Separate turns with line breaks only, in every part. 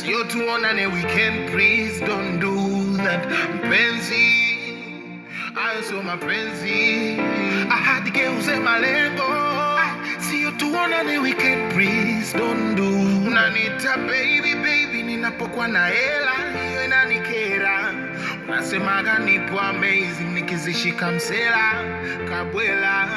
sio tuonane weekend, please don't do that. Mpenzi, hayo sio mapenzi. Ahadi geuze malengo, sio tuonane weekend, please don't do. Unaniita baby baby ninapokuwa na hela, hiyo inanikera. Unasemaga nipo amazing nikizishika msela kabwela.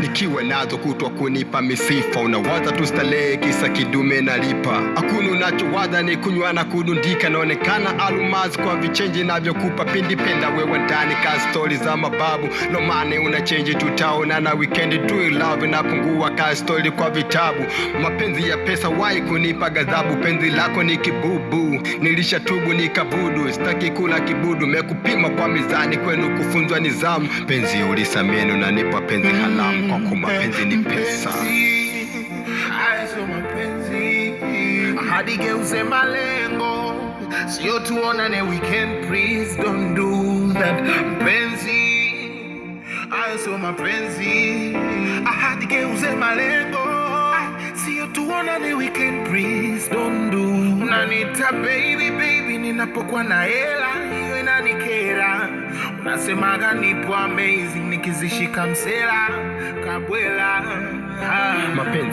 Nikiwa nazo kutwa kunipa misifa, unawaza tu starehe kisa kidume nalipa. Hakuna unachowaza ni kunywa na kudundika, naonekana almasi kwa vichenji navyokupa. Pindi penda wewe ndani ka story za mababu, no money una change tutaona na weekend do love na pungua ka story kwa vitabu. Mapenzi ya pesa wai kunipa ghadhabu, penzi lako ni kibubu, nilishatubu nikabudu. Sitaki kula kibudu, mekupima kwa mizani, kwenu kufunzwa nizamu. Penzi ulisameni unanipa penzi halamu, kwa kuma penzi ni pesa.
Aiso mapenzi, ahadi geuze malengo, sio tuonane weekend, please don't do that. Mpenzi, aiso mapenzi, ahadi geuze malengo, sio tuonane weekend, please don't do. Unaniita baby baby ninapokuwa na hela, hiyo inanikera. Unasemaga nipo amazing nikizishika msela kabwela.
Mapenzi